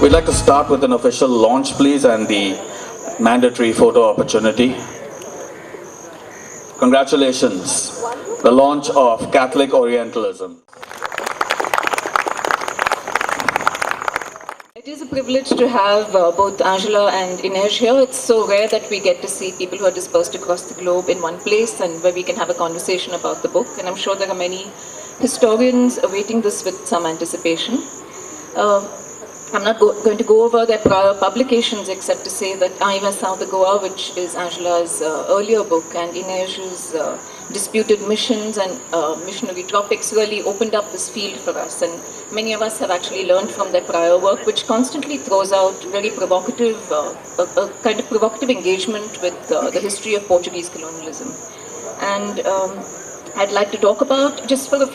We'd like to start with an official launch, please, and the mandatory photo opportunity. Congratulations, the launch of Catholic Orientalism. It is a privilege to have both Angela and Ines here. It's so rare that we get to see people who are dispersed across the globe in one place and where we can have a conversation about the book. And I'm sure there are many historians awaiting this with some anticipation. I'm not going to go over their prior publications except to say that Aiva Sao de Goa, which is Angela's earlier book, and Ines's Disputed Missions and Missionary Tropics really opened up this field for us. And many of us have actually learned from their prior work, which constantly throws out very provocative, a kind of provocative engagement with the history of Portuguese colonialism. And I'd like to talk about, just for a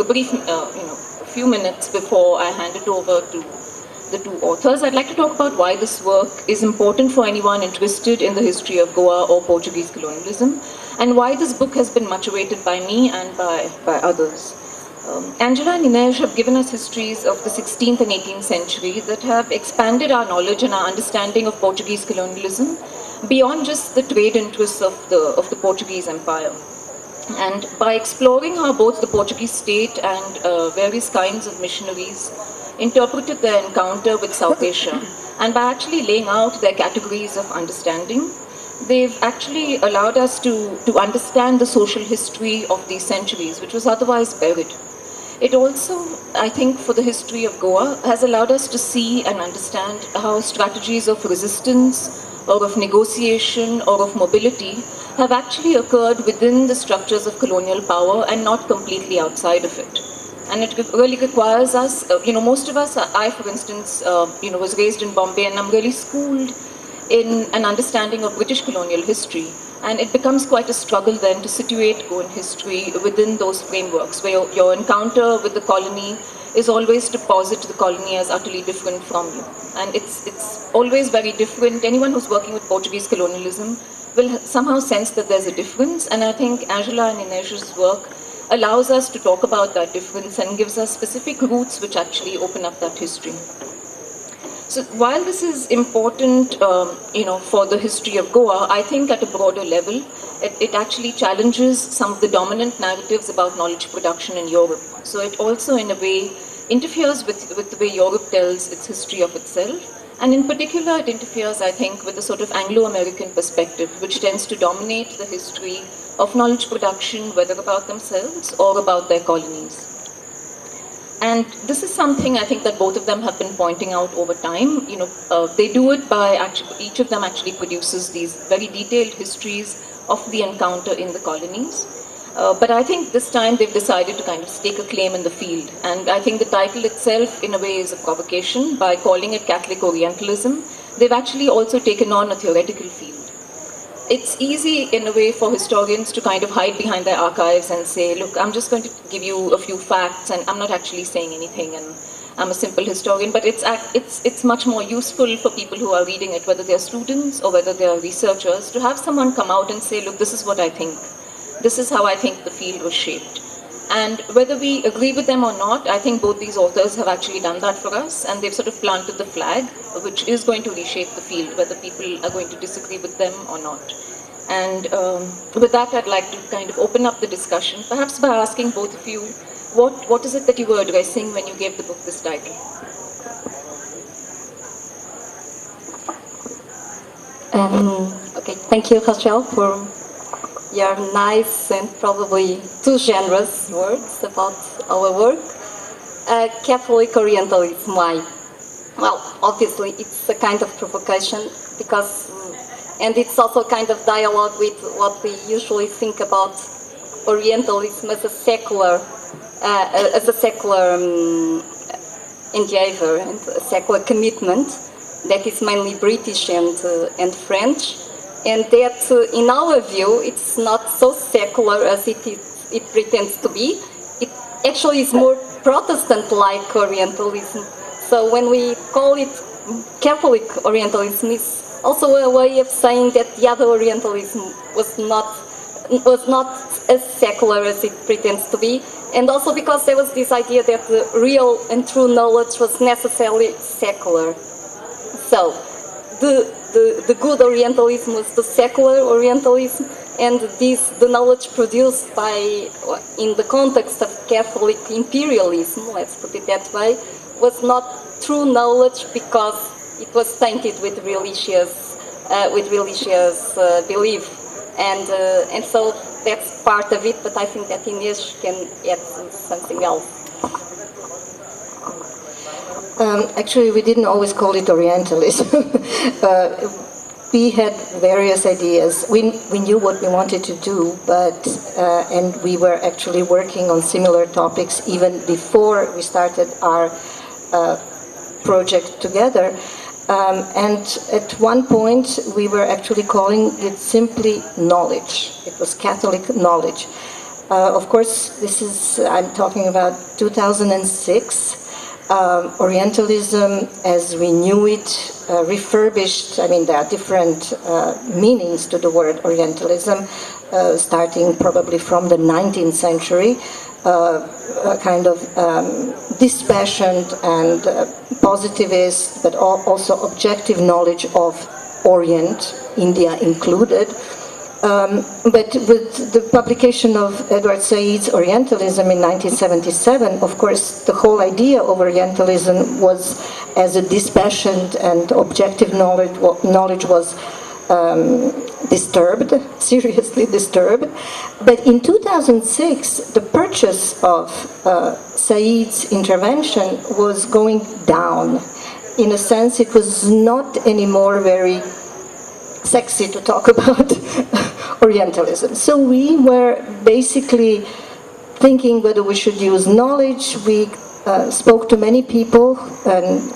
brief, a few minutes before I hand it over to the two authors, I'd like to talk about why this work is important for anyone interested in the history of Goa or Portuguese colonialism, and why this book has been much awaited by me and by others. Angela and Ines have given us histories of the 16th and 18th century that have expanded our knowledge and our understanding of Portuguese colonialism beyond just the trade interests of the Portuguese Empire. And by exploring how both the Portuguese state and various kinds of missionaries interpreted their encounter with South Asia, and by actually laying out their categories of understanding, they've actually allowed us to understand the social history of these centuries, which was otherwise buried. It also, I think, for the history of Goa, has allowed us to see and understand how strategies of resistance or of negotiation or of mobility have actually occurred within the structures of colonial power and not completely outside of it. And it really requires us, most of us, I for instance, was raised in Bombay, and I'm really schooled in an understanding of British colonial history. And it becomes quite a struggle then to situate Goan history within those frameworks, where your encounter with the colony is always to posit the colony as utterly different from you. And it's always very different. Anyone who's working with Portuguese colonialism will somehow sense that there's a difference. And I think Angela and Ines's work allows us to talk about that difference and gives us specific roots which actually open up that history. So while this is important, for the history of Goa, I think at a broader level, it actually challenges some of the dominant narratives about knowledge production in Europe. So it also, in a way, interferes with the way Europe tells its history of itself. And in particular, it interferes, I think, with the sort of Anglo-American perspective, which tends to dominate the history of knowledge production, whether about themselves or about their colonies. And this is something I think that both of them have been pointing out over time. They do it by each of them actually produces these very detailed histories of the encounter in the colonies. But I think this time they've decided to kind of stake a claim in the field. And I think the title itself, in a way, is a provocation. By calling it Catholic Orientalism, they've actually also taken on a theoretical field. It's easy, in a way, for historians to kind of hide behind their archives and say, look, I'm just going to give you a few facts, and I'm not actually saying anything, and I'm a simple historian. But it's much more useful for people who are reading it, whether they're students or whether they're researchers, to have someone come out and say, look, this is what I think. This is how I think the field was shaped. And whether we agree with them or not, I think both these authors have actually done that for us, and they've sort of planted the flag, which is going to reshape the field, whether people are going to disagree with them or not. And with that, I'd like to kind of open up the discussion, perhaps by asking both of you, what is it that you were addressing when you gave the book this title? Okay, thank you, Rochelle, for your nice and probably too generous words about our work. Catholic Orientalism, why? Well, obviously it's a kind of provocation because, and it's also kind of dialogue with what we usually think about Orientalism as a secular endeavor and a secular commitment that is mainly British and French. And that, in our view, it's not so secular as it pretends to be. It actually is more Protestant-like Orientalism. So when we call it Catholic Orientalism, it's also a way of saying that the other Orientalism was not as secular as it pretends to be. And also because there was this idea that the real and true knowledge was necessarily secular. So the good Orientalism was the secular Orientalism, and the knowledge produced by, in the context of Catholic imperialism, let's put it that way, was not true knowledge because it was tainted with religious belief, and so that's part of it. But I think that Ines can add something else. Actually, we didn't always call it Orientalism. We had various ideas. We knew what we wanted to do, but and we were actually working on similar topics even before we started our project together. And at one point, we were actually calling it simply knowledge. It was Catholic knowledge. Of course, I'm talking about 2006. Orientalism as we knew it, refurbished. I mean, there are different meanings to the word Orientalism, starting probably from the 19th century, a kind of dispassionate and positivist, but also objective knowledge of Orient, India included. But with the publication of Edward Said's Orientalism in 1977, of course, the whole idea of Orientalism was as a dispassionate and objective knowledge was disturbed, seriously disturbed. But in 2006, the purchase of Said's intervention was going down. In a sense, it was not anymore very sexy to talk about Orientalism. So we were basically thinking whether we should use knowledge. We spoke to many people, and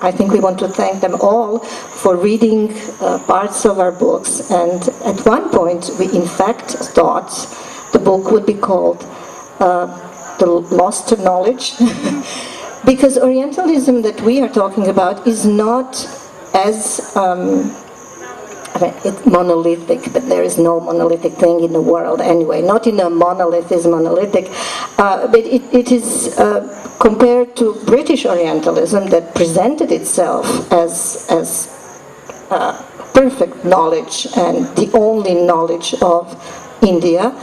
I think we want to thank them all for reading parts of our books. And at one point, we in fact thought the book would be called The Lost Knowledge, because Orientalism that we are talking about is not as it's monolithic, but there is no monolithic thing in the world anyway. Not in a monolith is monolithic, but it is compared to British Orientalism that presented itself as perfect knowledge and the only knowledge of India.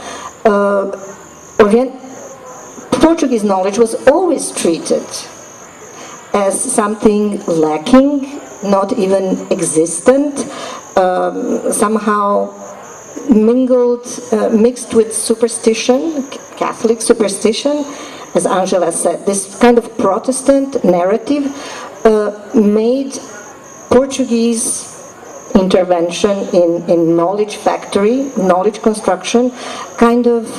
Portuguese knowledge was always treated as something lacking, not even existent, somehow mixed with superstition, Catholic superstition, as Angela said. This kind of Protestant narrative made Portuguese intervention in knowledge factory, knowledge construction, kind of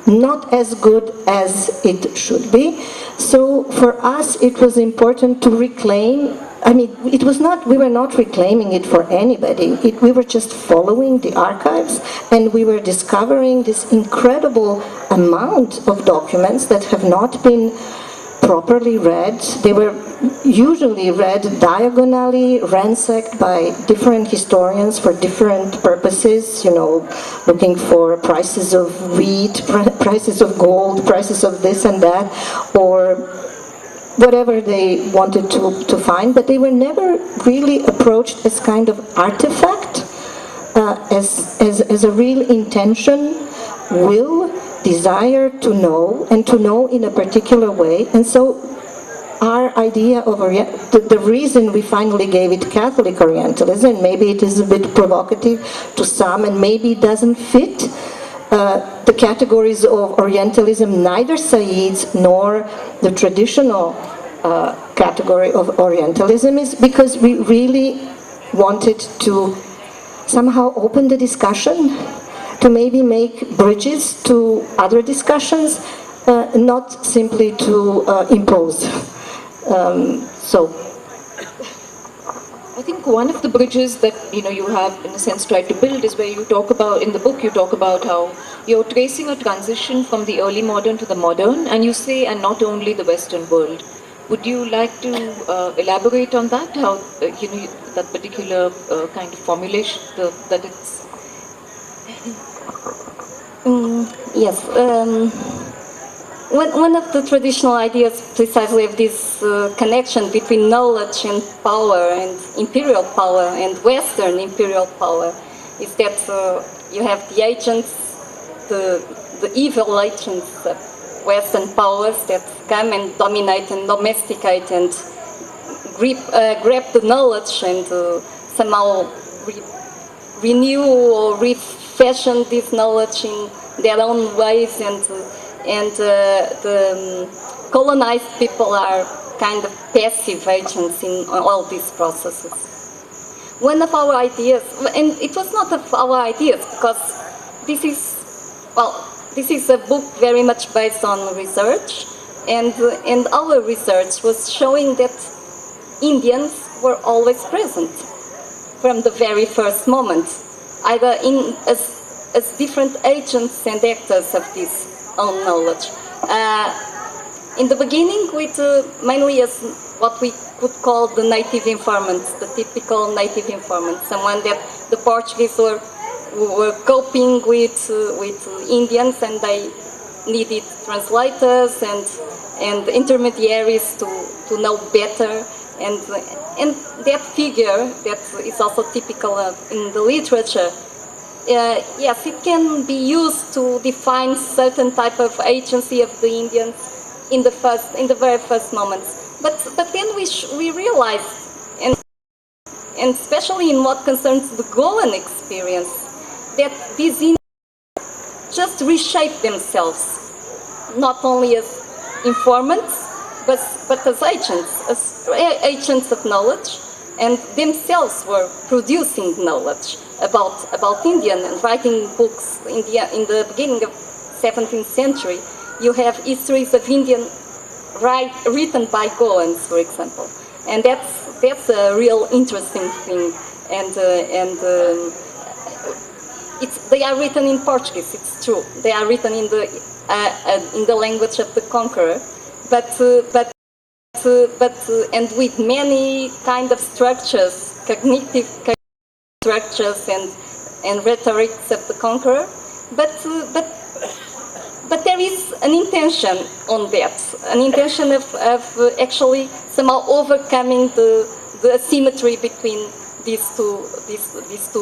not as good as it should be. So for us, it was important to reclaim. I mean, we were not reclaiming it for anybody. We were just following the archives, and we were discovering this incredible amount of documents that have not been properly read. They were usually read diagonally, ransacked by different historians for different purposes, looking for prices of wheat, prices of gold, prices of this and that, or whatever they wanted to find, but they were never really approached as kind of artifact, as a real intention, will, desire to know, and to know in a particular way. And so our idea of the reason we finally gave it Catholic Orientalism, maybe it is a bit provocative to some, and maybe it doesn't fit the categories of Orientalism, neither Said's nor the traditional category of Orientalism, is because we really wanted to somehow open the discussion, to maybe make bridges to other discussions, not simply to impose. I think one of the bridges that you have in a sense tried to build is where you talk about, in the book you talk about how you're tracing a transition from the early modern to the modern, and you say, and not only the Western world. Would you like to elaborate on that? How that particular kind of formulation that it's. Yes. one of the traditional ideas precisely of this connection between knowledge and power and imperial power and Western imperial power is that you have the agents, the evil agents of Western powers that come and dominate and domesticate and grab the knowledge and somehow renew or refashion this knowledge in their own ways, and the colonized people are kind of passive agents in all these processes. One of our ideas, and it was not of our ideas, because this is a book very much based on research, and our research was showing that Indians were always present from the very first moment, either as different agents and actors of this own knowledge. In the beginning, with mainly as what we could call the native informants, the typical native informant, someone that the Portuguese were coping with Indians, and they needed translators and intermediaries to know better, and that figure that is also typical in the literature. Yes, it can be used to define certain type of agency of the Indians in the very first moments. But then we realized, and especially in what concerns the Goan experience, that these Indians just reshape themselves, not only as informants, but as agents of knowledge, and themselves were producing knowledge about Indian and writing books. In the beginning of 17th century, you have histories of Indian written by Goans, for example, and that's a real interesting thing. And they are written in Portuguese. It's true. They are written in the language of the conqueror, but and with many kind of structures, cognitive structures and rhetorics of the conqueror, but there is an intention on that, an intention of actually somehow overcoming the asymmetry between these two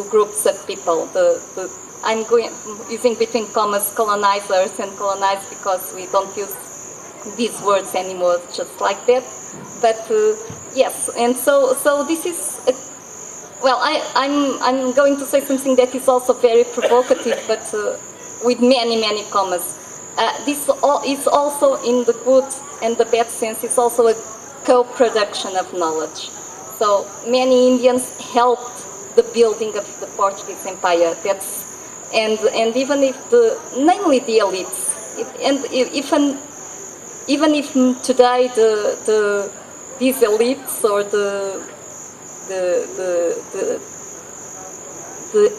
groups of people. I'm using between commas colonizers and colonized, because we don't use these words anymore just like that. But yes, and so this is well, I'm going to say something that is also very provocative, but with many commas. This is also, in the good and the bad sense, is also a co-production of knowledge. So many Indians helped the building of the Portuguese Empire. And even if namely the elites, even if today these elites or the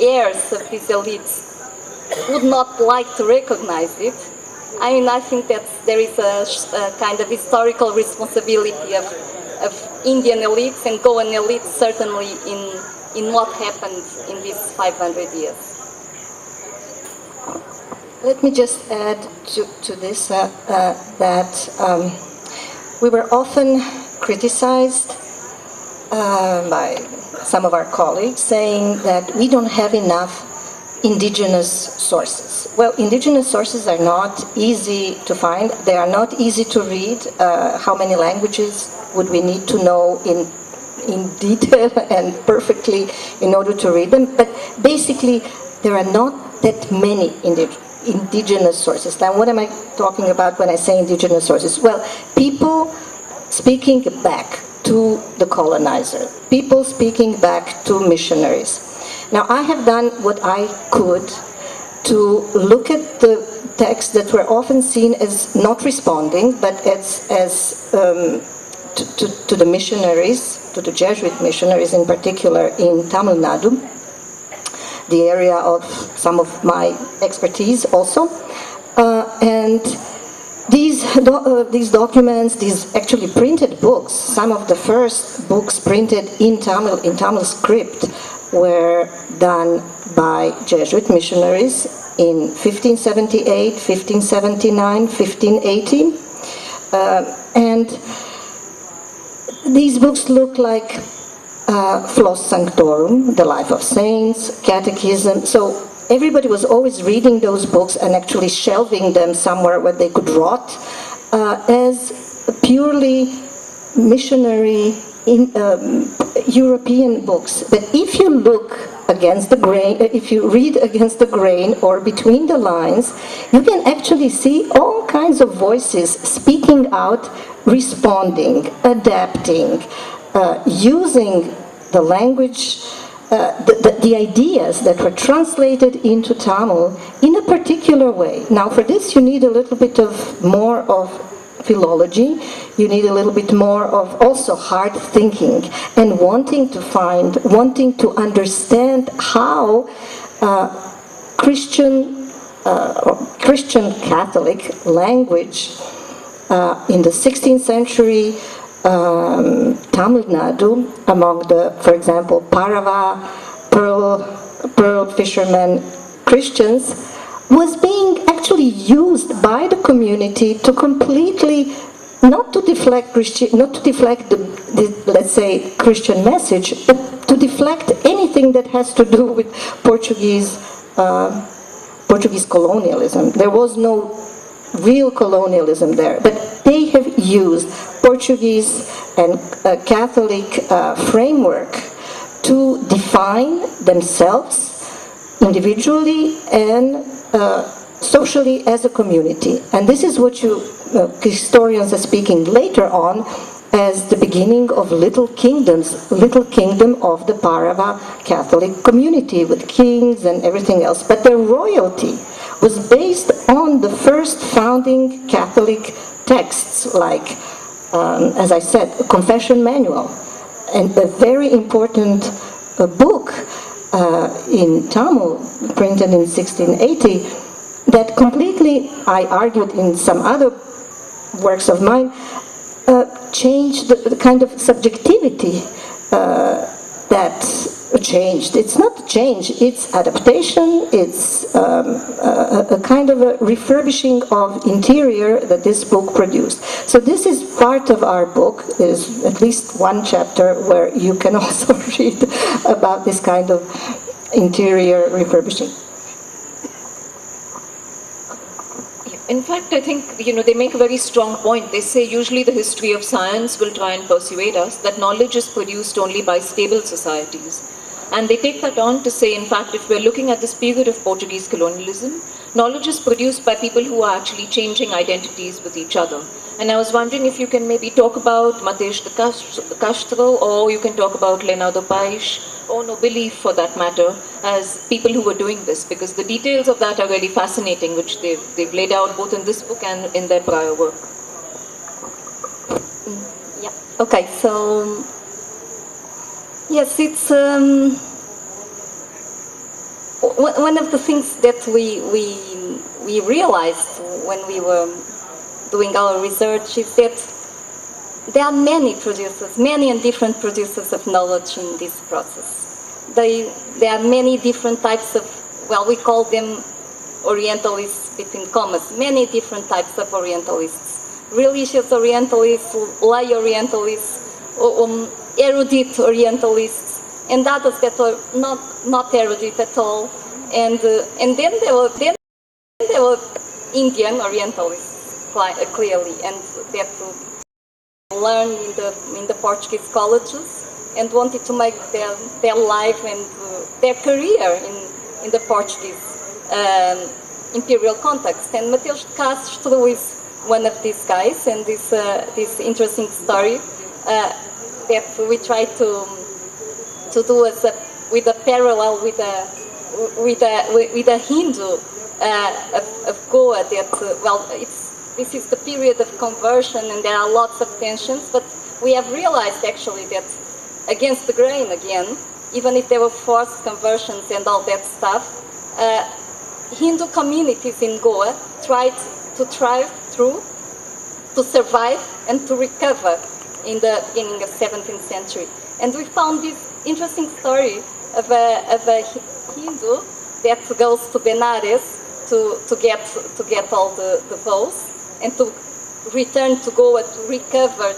heirs of these elites would not like to recognize it, I mean, I think that there is a kind of historical responsibility of Indian elites and Goan elites, certainly in what happened in these 500 years. Let me just add to this that we were often criticized by some of our colleagues, saying that we don't have enough indigenous sources. Well, indigenous sources are not easy to find. They are not easy to read. How many languages would we need to know in detail and perfectly in order to read them? But basically, there are not that many indigenous sources. Now, what am I talking about when I say indigenous sources? Well, people speaking back to the colonizer, people speaking back to missionaries. Now, I have done what I could to look at the texts that were often seen as not responding, but to the missionaries, to the Jesuit missionaries in particular in Tamil Nadu, the area of some of my expertise also. And these documents, these actually printed books, some of the first books printed in Tamil script, were done by Jesuit missionaries in 1578, 1579, 1580. And these books look like Flos Sanctorum, The Life of Saints, Catechism. So everybody was always reading those books and actually shelving them somewhere where they could rot as purely missionary European books. But if you look against the grain, if you read against the grain or between the lines, you can actually see all kinds of voices speaking out, responding, adapting, using the language, the ideas that were translated into Tamil in a particular way. Now for this you need a little bit of more of philology, you need a little bit more of also hard thinking and wanting to understand how Christian Catholic language in the 16th century Tamil Nadu, among the, for example, Parava, pearl fishermen Christians, was being actually used by the community to completely, not to deflect the let's say, Christian message, but to deflect anything that has to do with Portuguese colonialism. There was no real colonialism there, but they have used Portuguese and Catholic framework to define themselves individually and socially as a community. And this is what historians are speaking later on as the beginning of little kingdoms, little kingdom of the Parava Catholic community with kings and everything else. But their royalty was based on the first founding Catholic texts, like, as I said, a confession manual, and a very important book in Tamil, printed in 1680, that completely, I argued in some other works of mine, changed the kind of subjectivity that changed. It's not change, it's adaptation, it's a kind of a refurbishing of interior that this book produced. So this is part of our book. There's at least one chapter where you can also read about this kind of interior refurbishing. In fact, I think, they make a very strong point. They say usually the history of science will try and persuade us that knowledge is produced only by stable societies. And they take that on to say, in fact, if we're looking at this period of Portuguese colonialism, knowledge is produced by people who are actually changing identities with each other. And I was wondering if you can maybe talk about Mateus de Castro, or you can talk about Leonardo Paes, or Nobili for that matter, as people who were doing this, because the details of that are really fascinating, which they've laid out both in this book and in their prior work. Yeah. Okay, so yes, it's one of the things that we realized when we were doing our research is that there are many producers, many and different producers of knowledge in this process. There are many different types of, well, we call them Orientalists between commas, many different types of Orientalists. Religious Orientalists, lay Orientalists, erudite Orientalists, and others that are not erudite at all. And then there were Indian Orientalists, clearly, and that learned in the Portuguese colleges and wanted to make their life and their career in the Portuguese imperial context. And Mateus de Castro is one of these guys, and this interesting story that we try to do with a parallel with a Hindu of Goa. That this is the period of conversion, and there are lots of tensions. But we have realized actually that against the grain again, even if there were forced conversions and all that stuff, Hindu communities in Goa tried to thrive through, to survive and to recover in the beginning of 17th century. And we found this interesting story of a Hindu that goes to Benares to get all the votes and to return to Goa to recover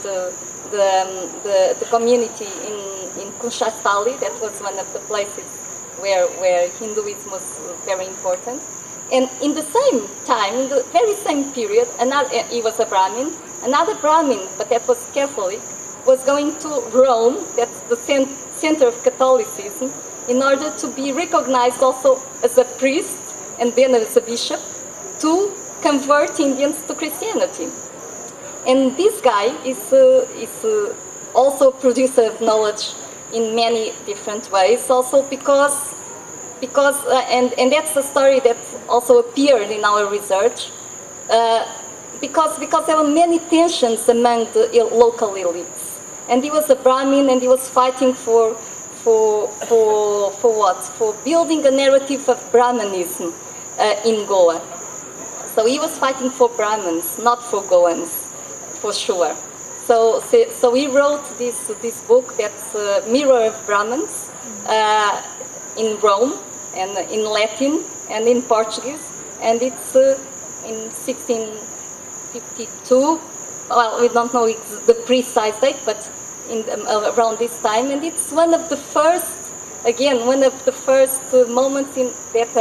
the community in Kunchastali. That was one of the places where Hinduism was very important. And in the same time, in the very same period, he was a Brahmin, another Brahmin, but that was Catholic, was going to Rome, that's the center of Catholicism, in order to be recognized also as a priest and then as a bishop, to convert Indians to Christianity. And this guy is also a producer of knowledge in many different ways, also because and that's a story that also appeared in our research, because there were many tensions among the local elites. And he was a Brahmin, and he was fighting for what? For building a narrative of Brahmanism in Goa. So he was fighting for Brahmins, not for Goans, for sure. So he wrote this book that's Mirror of Brahmins in Rome, and in Latin and in Portuguese, and it's in 1652. Well, we don't know the precise date, but around this time, and it's one of the first moments in that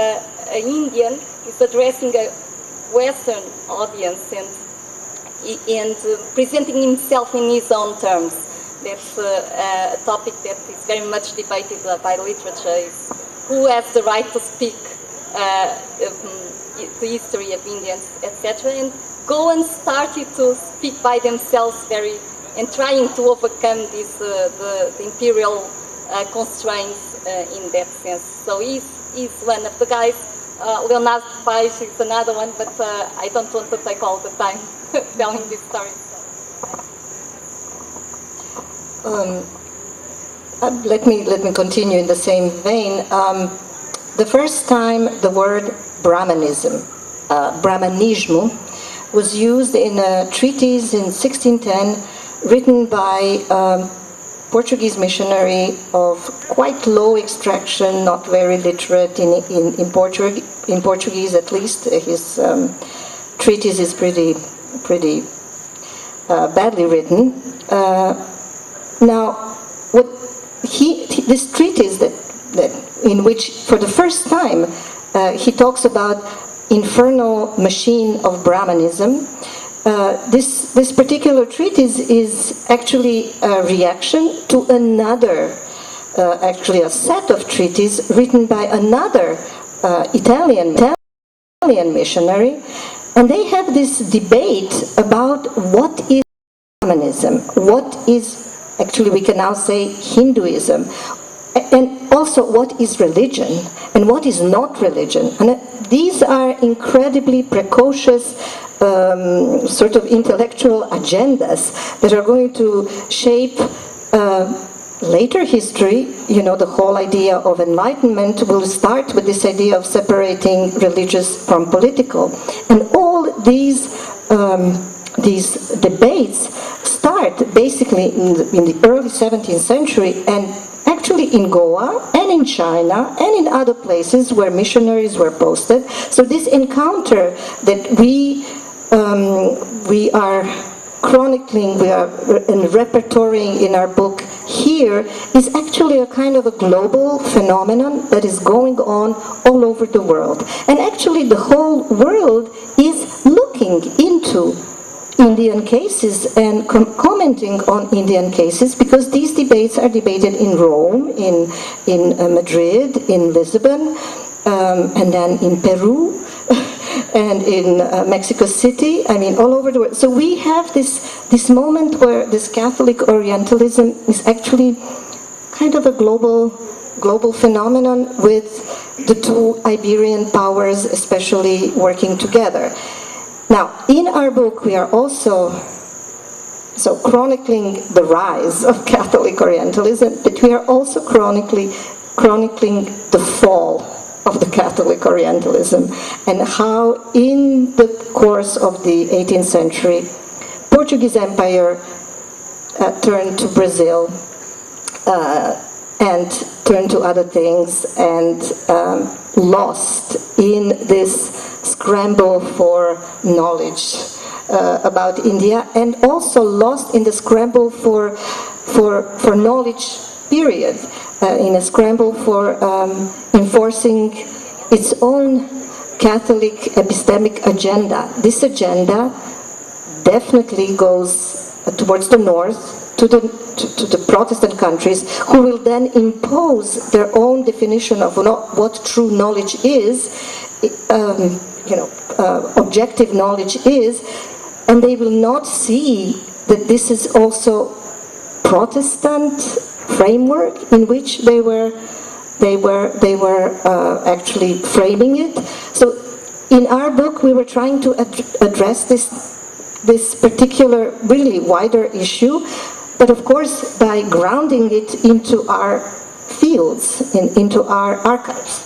an Indian is addressing a Western audience and presenting himself in his own terms. That's a topic that is very much debated by literature. Is who has the right to speak the history of Indians, etc. And Goans started to speak by themselves and trying to overcome the imperial constraints in that sense. So he's one of the guys. Leonardo Paes is another one, but I don't want to take all the time telling this story. Let me continue in the same vein. The first time the word Brahmanism, Brahmanismo, was used in a treatise in 1610, written by a Portuguese missionary of quite low extraction, not very literate in Portuguese at least. His treatise is pretty badly written. Now, this treatise that in which, for the first time, he talks about infernal machine of Brahmanism. This particular treatise is actually a reaction to another, actually a set of treatises written by another Italian missionary, and they have this debate about what is Brahmanism, what is, actually we can now say, Hinduism, and also what is religion and what is not religion. And these are incredibly precocious sort of intellectual agendas that are going to shape later history. You know, the whole idea of enlightenment will start with this idea of separating religious from political. And all these debates start basically in the early 17th century, and actually in Goa and in China and in other places where missionaries were posted. So this encounter that we are chronicling, we are repertorying in our book here, is actually a kind of a global phenomenon that is going on all over the world. And actually the whole world is looking into Indian cases and commenting on Indian cases, because these debates are debated in Rome, in Madrid, in Lisbon, and then in Peru, and in Mexico City, I mean all over the world. So we have this moment where this Catholic Orientalism is actually kind of a global phenomenon, with the two Iberian powers especially working together. Now, in our book, we are also chronicling the rise of Catholic Orientalism, but we are also chronicling the fall of the Catholic Orientalism, and how in the course of the 18th century, Portuguese Empire turned to Brazil and turned to other things, and lost in this scramble for knowledge about India, and also lost in the scramble for knowledge, period, in a scramble for enforcing its own Catholic epistemic agenda. This agenda definitely goes towards the north, to the Protestant countries, who will then impose their own definition of what true knowledge is, objective knowledge is, and they will not see that this is also Protestant framework in which they were actually framing it. So in our book we were trying to address this particular really wider issue, but of course by grounding it into our fields, into our archives.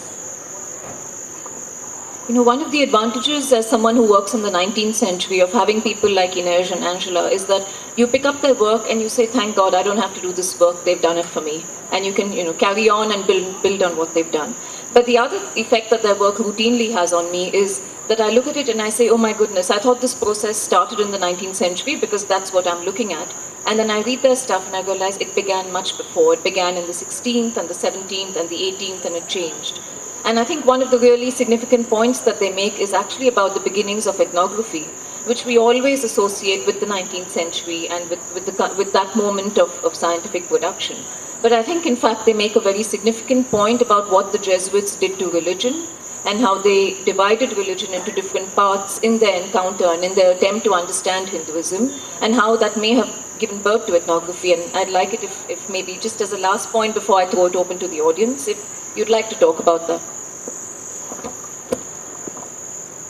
You know, one of the advantages as someone who works in the 19th century of having people like Ines and Angela is that you pick up their work and you say, thank God, I don't have to do this work, they've done it for me. And you can, carry on and build on what they've done. But the other effect that their work routinely has on me is that I look at it and I say, oh my goodness, I thought this process started in the 19th century because that's what I'm looking at. And then I read their stuff and I realize it began much before. It began in the 16th and the 17th and the 18th, and it changed. And I think one of the really significant points that they make is actually about the beginnings of ethnography, which we always associate with the 19th century and with that moment of scientific production. But I think, in fact, they make a very significant point about what the Jesuits did to religion and how they divided religion into different parts in their encounter and in their attempt to understand Hinduism, and how that may have given birth to ethnography. And I'd like it if maybe just as a last point before I throw it open to the audience, if you'd like to talk about that.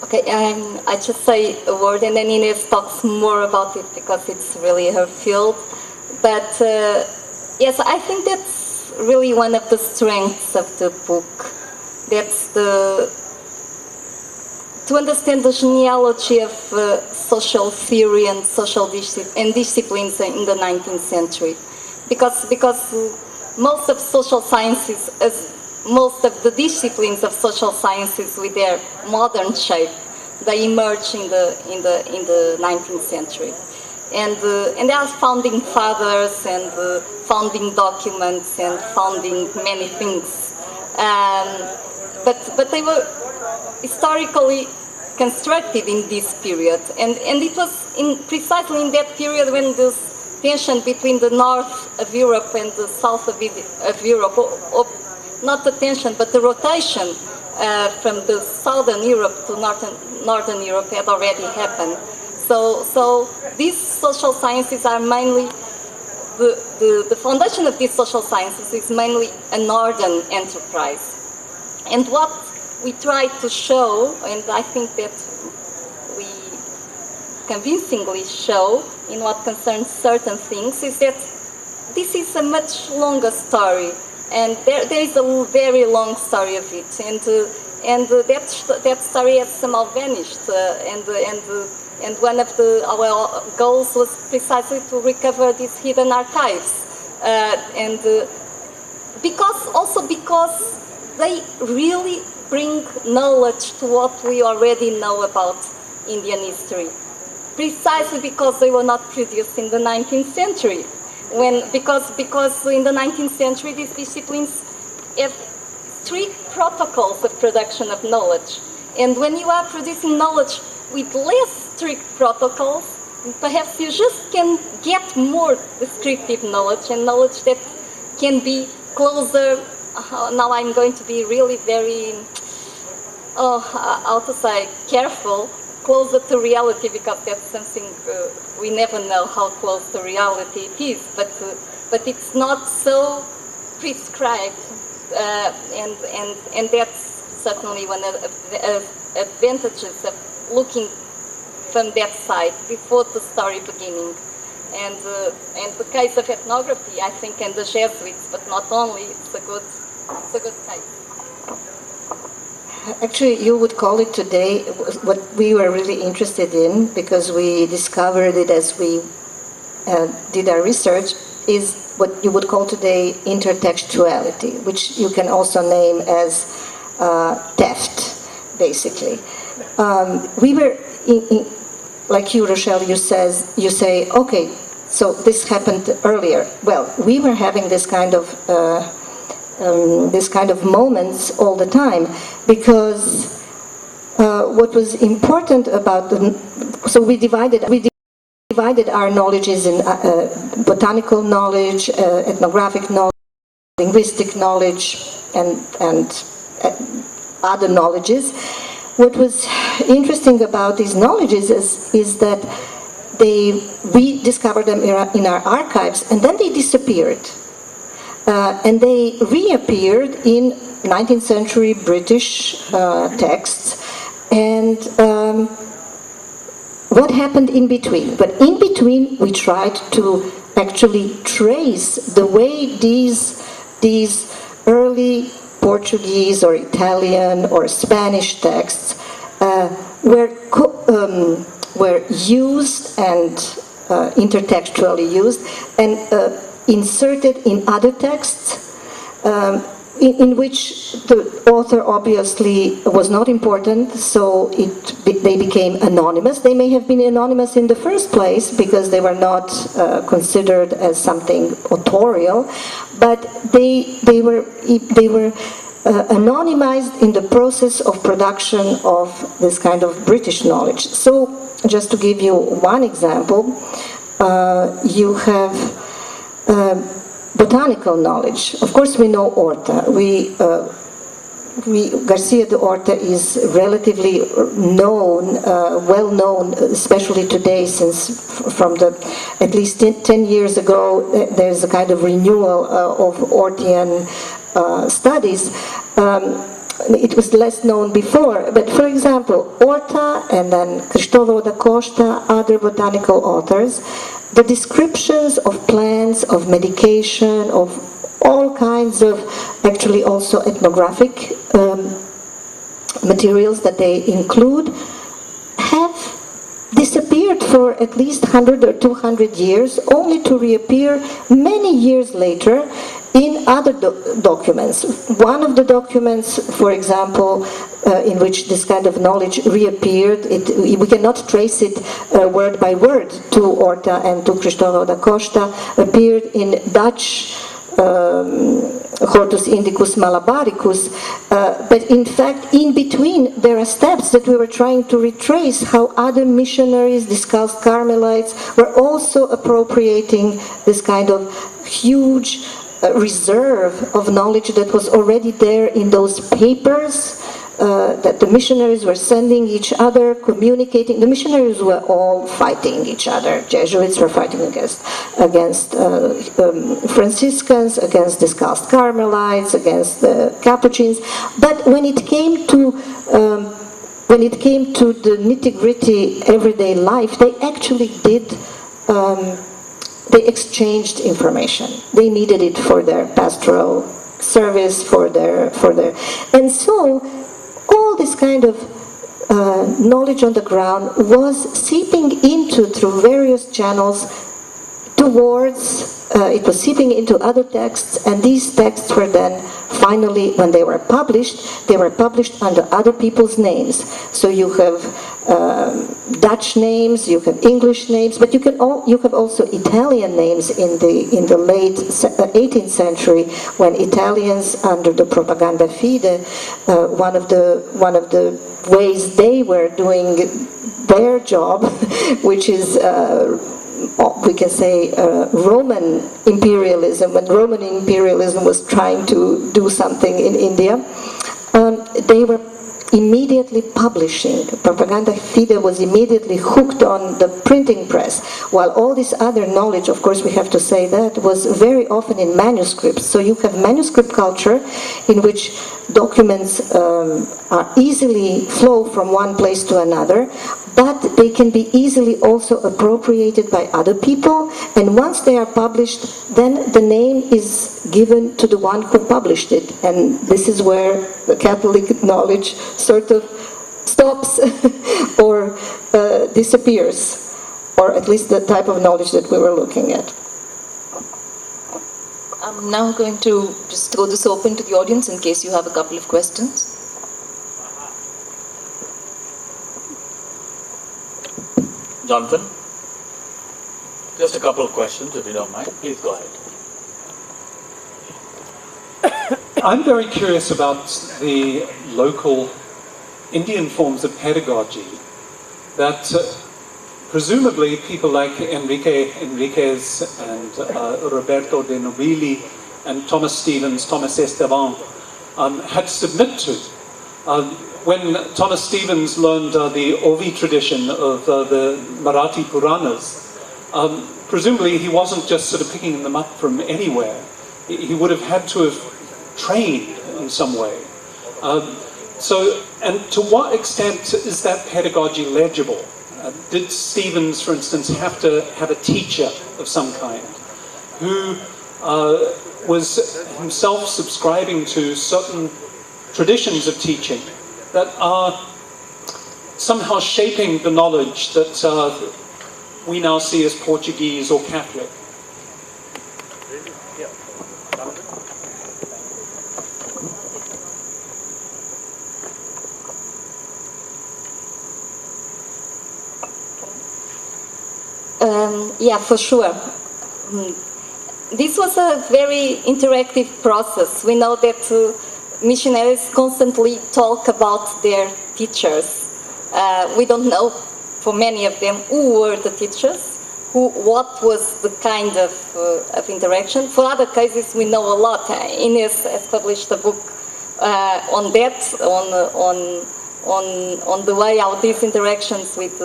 Okay, I just say a word and then Ines talks more about it because it's really her field. But yes, I think that's really one of the strengths of the book. That's to understand the genealogy of social theory and disciplines in the 19th century. Because most of social sciences, most of the disciplines of social sciences with their modern shape, they emerge in the 19th century. And there are founding fathers and founding documents and founding many things. But they were historically constructed in this period. And it was precisely in that period when this tension between the north of Europe and the south of Europe, not the tension, but the rotation from the southern Europe to northern Europe had already happened. So these social sciences are mainly, the foundation of these social sciences is mainly a northern enterprise. And what we try to show, and I think that we convincingly show in what concerns certain things, is that this is a much longer story. And there is a very long story of it, and that story has somehow vanished. And one of our goals was precisely to recover these hidden archives, and because they really bring knowledge to what we already know about Indian history, precisely because they were not produced in the 19th century. Because in the 19th century these disciplines have strict protocols of production of knowledge. And when you are producing knowledge with less strict protocols, perhaps you just can get more descriptive knowledge and knowledge that can be closer. Now I'm going to be really very, how to say, careful, closer to reality, because that's something we never know how close to reality it is, but it's not so prescribed, and that's certainly one of the advantages of looking from that side before the story beginning. And the case of ethnography, I think, and the Jesuits, but not only, it's a good case. Actually, you would call it today, what we were really interested in, because we discovered it as we did our research, is what you would call today intertextuality, which you can also name as theft, basically. we were, like you, Rochelle, you say, okay, so this happened earlier. Well, we were having this kind of moments all the time, because what was important about so we divided our knowledges in botanical knowledge, ethnographic knowledge, linguistic knowledge, and other knowledges. What was interesting about these knowledges is that we discovered them in our archives, and then they disappeared. And they reappeared in 19th century British texts. And what happened in between? But in between, we tried to actually trace the way these early Portuguese or Italian or Spanish texts were used and intertextually used and inserted in other texts, in which the author obviously was not important, so they became anonymous. They may have been anonymous in the first place because they were not considered as something authorial, but they were anonymized in the process of production of this kind of British knowledge. So, just to give you one example, you have botanical knowledge. Of course, we know Horta. Garcia de Horta is relatively known, well known, especially today, since from at least 10 years ago, there's a kind of renewal of Hortian studies. It was less known before, but for example, Horta and then Cristóvão da Costa, other botanical authors, the descriptions of plants, of medication, of all kinds of, actually also ethnographic materials that they include, have disappeared for at least 100 or 200 years, only to reappear many years later in other documents. One of the documents, for example, in which this kind of knowledge reappeared, we cannot trace it word by word to Horta and to Cristóvão da Costa, appeared in Dutch Hortus Indicus Malabaricus, but in fact in between there are steps that we were trying to retrace how other missionaries, Discalced Carmelites, were also appropriating this kind of huge reserve of knowledge that was already there in those papers that the missionaries were sending each other, communicating. The missionaries were all fighting each other. Jesuits were fighting against Franciscans, against Discalced Carmelites, against the Capuchins. But when it came to the nitty-gritty everyday life, they actually did. They exchanged information. They needed it for their pastoral service, for their, and so all this kind of knowledge on the ground was seeping into through various channels towards. It was seeping into other texts, and these texts were then finally, when they were published under other people's names. So you have Dutch names, you have English names, but you have also Italian names in the late 18th century, when Italians under the Propaganda Fide, one of the ways they were doing their job, which is we can say Roman imperialism. When Roman imperialism was trying to do something in India, they were immediately publishing. Propaganda Fide was immediately hooked on the printing press, while all this other knowledge, of course we have to say that, was very often in manuscripts. So you have manuscript culture in which documents are easily flow from one place to another, but they can be easily also appropriated by other people, and once they are published, then the name is given to the one who published it, and this is where the Catholic knowledge sort of stops or disappears, or at least the type of knowledge that we were looking at. I'm now going to just throw this open to the audience in case you have a couple of questions. Jonathan? Just a couple of questions, if you don't mind. Please go ahead. I'm very curious about the local Indian forms of pedagogy that presumably people like Enriquez and Roberto de Nobili and Thomas Stevens, Thomas Esteban had to submit to. When Thomas Stevens learned the Ovi tradition of the Marathi Puranas, presumably he wasn't just sort of picking them up from anywhere. He would have had to have trained in some way. And to what extent is that pedagogy legible? Did Stevens, for instance, have to have a teacher of some kind who was himself subscribing to certain traditions of teaching that are somehow shaping the knowledge that we now see as Portuguese or Catholic? Yeah, for sure. This was a very interactive process. We know that missionaries constantly talk about their teachers. We don't know, for many of them, who were the teachers, what was the kind of interaction. For other cases, we know a lot. Ines has published a book on that, on the way how these interactions with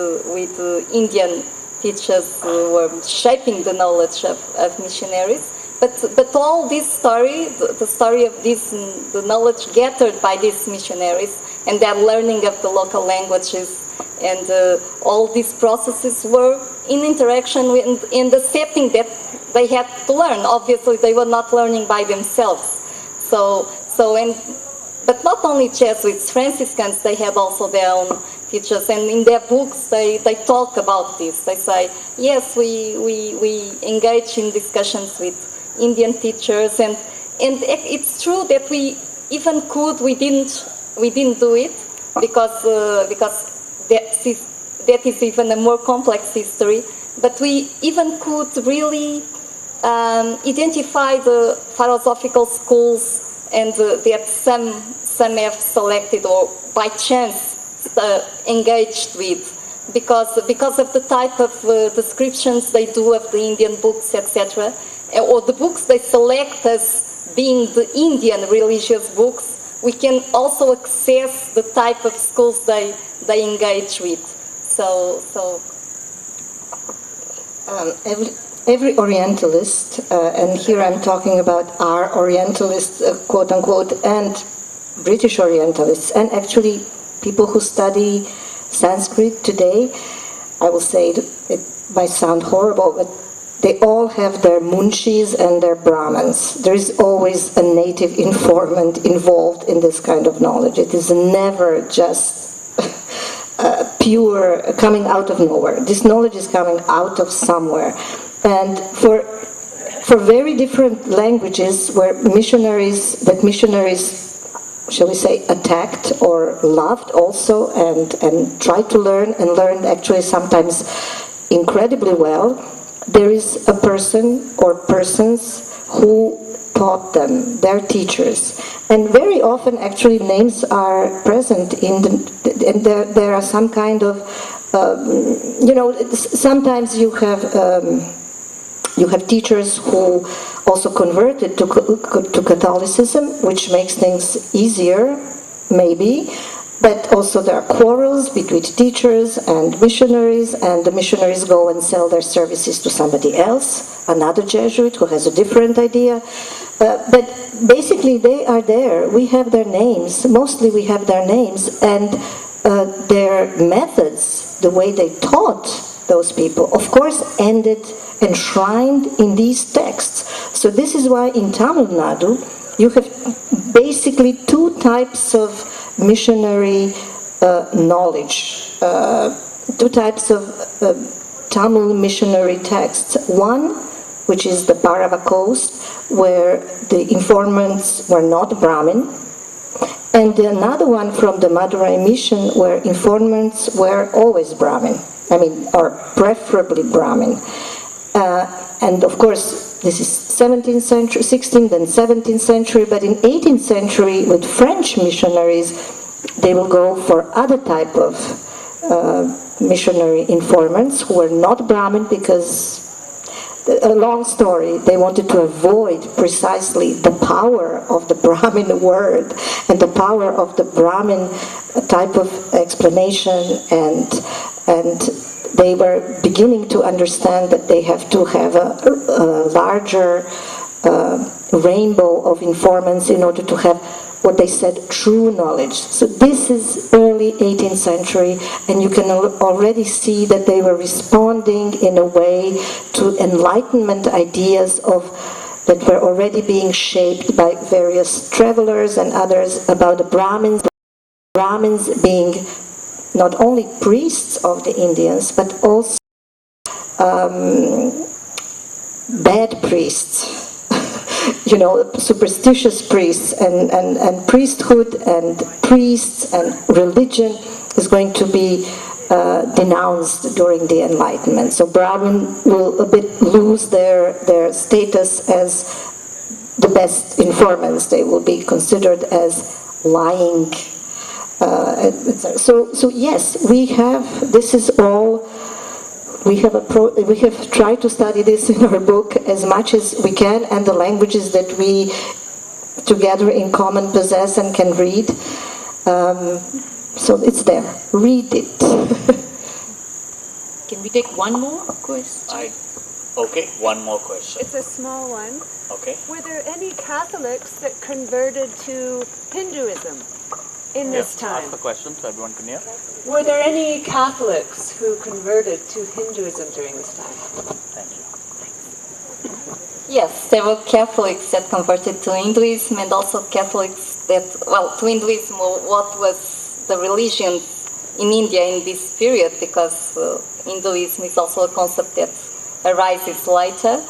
Indian teachers were shaping the knowledge of missionaries. But all this story, the story of this, the knowledge gathered by these missionaries and their learning of the local languages and all these processes were in interaction in the setting that they had to learn. Obviously, they were not learning by themselves. But not only Jesuits, Franciscans, they had also their own teachers, and in their books they talk about this. They say, yes, we engage in discussions with Indian teachers, and it's true that we didn't do it because that is even a more complex history. But we even could really identify the philosophical schools and that some have selected or by chance engaged with, because of the type of descriptions they do of the Indian books, etc., or the books they select as being the Indian religious books. We can also access the type of schools they engage with. Every Orientalist, and here I'm talking about our Orientalists, quote unquote, and British Orientalists, and actually people who study Sanskrit today, I will say it might sound horrible, but they all have their munshis and their brahmins. There is always a native informant involved in this kind of knowledge. It is never just pure coming out of nowhere. This knowledge is coming out of somewhere. And for very different languages where missionaries, shall we say, attacked or loved also and tried to learn and learned actually sometimes incredibly well, there is a person or persons who taught them, their teachers. And very often actually names are present and there are some kind of, sometimes you have teachers who also converted to Catholicism, which makes things easier, maybe. But also there are quarrels between teachers and the missionaries go and sell their services to somebody else, another Jesuit who has a different idea. But basically they are there. We have their names. Mostly we have their names and their methods, the way they taught those people, of course, ended enshrined in these texts. So this is why in Tamil Nadu you have basically two types of missionary knowledge, two types of Tamil missionary texts. One, which is the Parava coast, where the informants were not Brahmin, and another one from the Madurai mission, where informants were always Brahmin. I mean, or preferably Brahmin. And of course, this is 17th century, 16th and 17th century, but in 18th century, with French missionaries, they will go for other type of missionary informants who were not Brahmin because, a long story, they wanted to avoid precisely the power of the Brahmin word and the power of the Brahmin type of explanation, and they were beginning to understand that they have to have a larger rainbow of informants in order to have what they said, true knowledge. So this is early 18th century, and you can already see that they were responding in a way to Enlightenment ideas that were already being shaped by various travelers and others about the Brahmins. Brahmins being not only priests of the Indians, but also bad priests. You know, superstitious priests, and priesthood and priests and religion is going to be denounced during the Enlightenment. So Brahmin will a bit lose their status as the best informants. They will be considered as lying. So yes, we have, this is all, we have tried to study this in our book as much as we can, and the languages that we together in common possess and can read. So it's there. Read it. Can we take one more question? Okay, one more question. It's a small one. Okay. Were there any Catholics that converted to Hinduism in this time? Ask the question so everyone can hear. Were there any Catholics who converted to Hinduism during this time? Thank you. Yes, several Catholics that converted to Hinduism, and also Catholics that, well, to Hinduism, what was the religion in India in this period, because Hinduism is also a concept that arises later.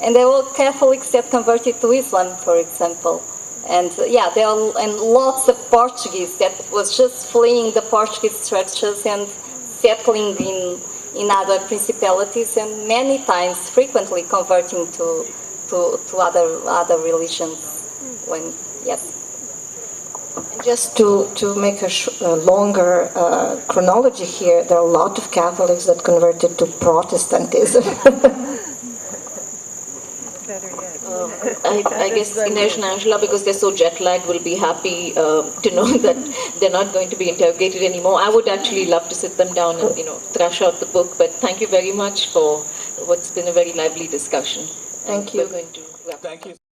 And there were Catholics that converted to Islam, for example. And yeah, there are lots of Portuguese that was just fleeing the Portuguese structures and settling in other principalities, and many times frequently converting to other religions. When yes. And just to make a longer chronology here, there are a lot of Catholics that converted to Protestantism. I guess Ines and Angela, because they're so jet lagged, will be happy to know that they're not going to be interrogated anymore. I would actually love to sit them down and thrash out the book. But thank you very much for what's been a very lively discussion. Thank you. We're going to wrap. Thank you.